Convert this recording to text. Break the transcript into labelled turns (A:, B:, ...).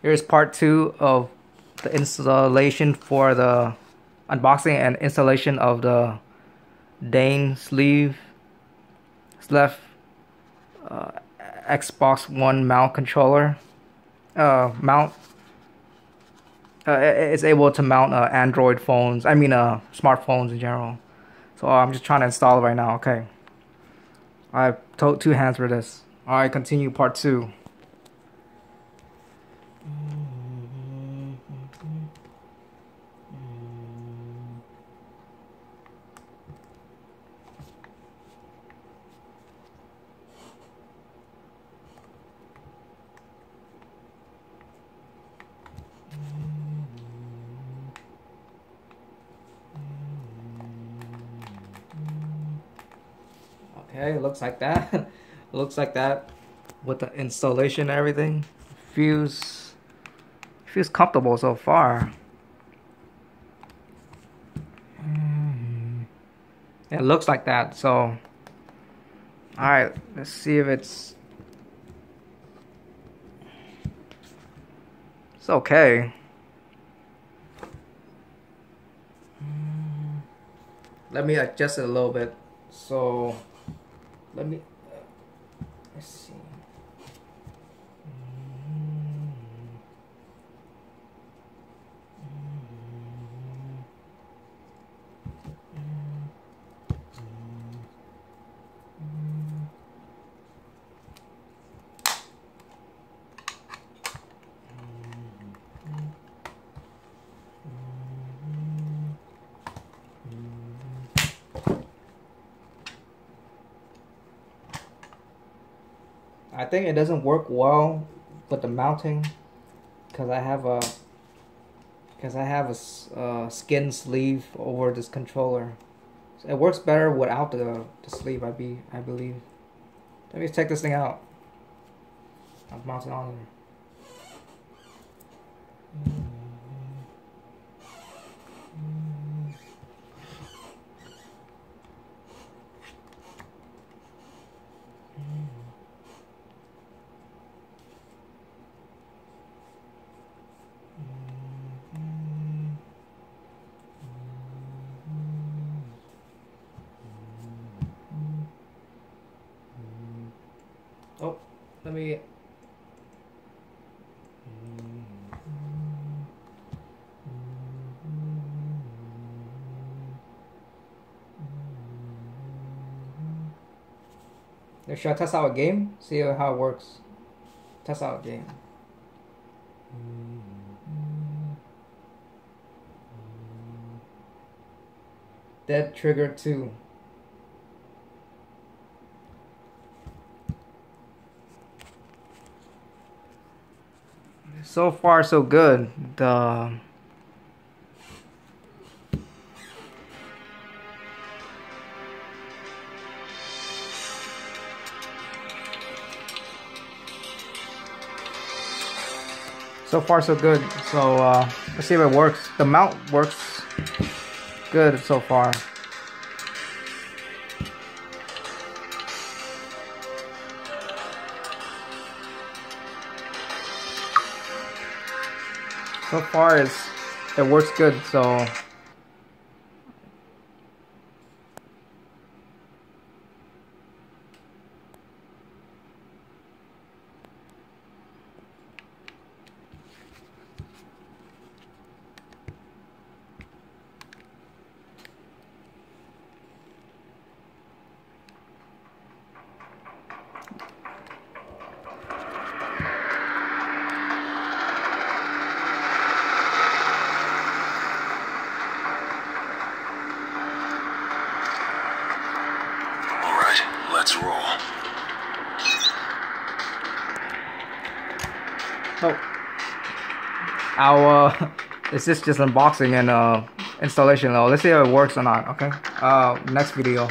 A: Here's part 2 of the installation for the unboxing and installation of the Dane sleeve Xbox One mount controller. It's able to mount Android phones. Smartphones in general. So I'm just trying to install it right now. Okay. I took 2 hands for this. Alright, continue part 2. Okay, it looks like that. It looks like that with the installation and everything. Feels comfortable so far. It looks like that. So, alright, let's see if it's okay. Let me adjust it a little bit. So let's see. I think it doesn't work well with the mounting because I have a skin sleeve over this controller. So it works better without the sleeve, I believe. Let me check this thing out. I'll mount it on there. Oh, let me. Should I test out a game? See how it works. Test out a game. Dead Trigger 2. So far, so good. So far, so good. So let's see if it works. The mount works good so far. So far, it works good. So.
B: Let's roll.
A: Oh, this is just unboxing and installation. Let's see if it works or not. Okay. Next video.